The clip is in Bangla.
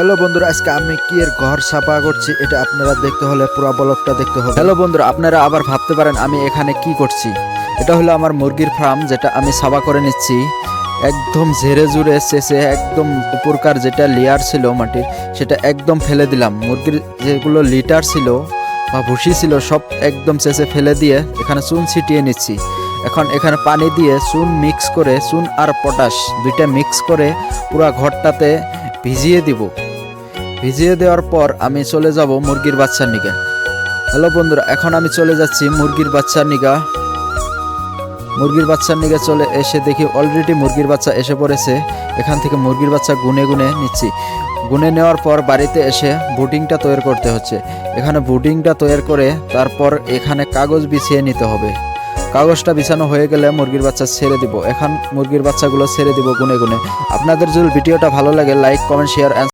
হ্যালো বন্ধুরা, আজকে আমি কি এর ঘর সাফা করছি এটা আপনারা দেখতে হলে পুরো ব্লগটা দেখতে হবে। হ্যালো বন্ধুরা, আপনারা আবার ভাবতে পারেন আমি এখানে কি করছি। এটা হলো আমার মুরগির ফার্ম, যেটা আমি সাফা করে নিচ্ছি। একদম ঝেড়ে জুড়ে শেষে একদম উপরকার যেটা লেয়ার ছিল মাটির, সেটা একদম ফেলে দিলাম। মুরগির যেগুলো লিটার ছিল বা ভুসি ছিল সব একদম শেষে ফেলে দিয়ে এখানে চুন ছিটিয়ে নিচ্ছি। এখন এখানে পানি দিয়ে চুন মিক্স করে, চুন আর পটাশ দুইটা মিক্স করে পুরো ঘরটাতে ভিজিয়ে দিব। ভিজিয়ে দেওয়ার পর আমি চলে যাব মুরগির বাচ্চার নিগা। হ্যালো বন্ধুরা, এখন আমি চলে যাচ্ছি মুরগির বাচ্চার নিগা। মুরগির বাচ্চার নিগা চলে এসে দেখি অলরেডি মুরগির বাচ্চা এসে পড়েছে। এখান থেকে মুরগির বাচ্চা গুনে গুনে নিচ্ছি। গুনে নেওয়ার পর বাড়িতে এসে বুডিংটা তৈরি করতে হচ্ছে। এখানে বুডিংটা তৈরি করে তারপর এখানে কাগজ বিছিয়ে নিতে হবে। কাগজটা বিছানো হয়ে গেলে মুরগির বাচ্চা ছেড়ে দিব। এখন মুরগির বাচ্চাগুলো ছেড়ে দিব গুনে গুনে। আপনাদের যদি ভিডিওটা ভালো লাগে লাইক, কমেন্ট, শেয়ার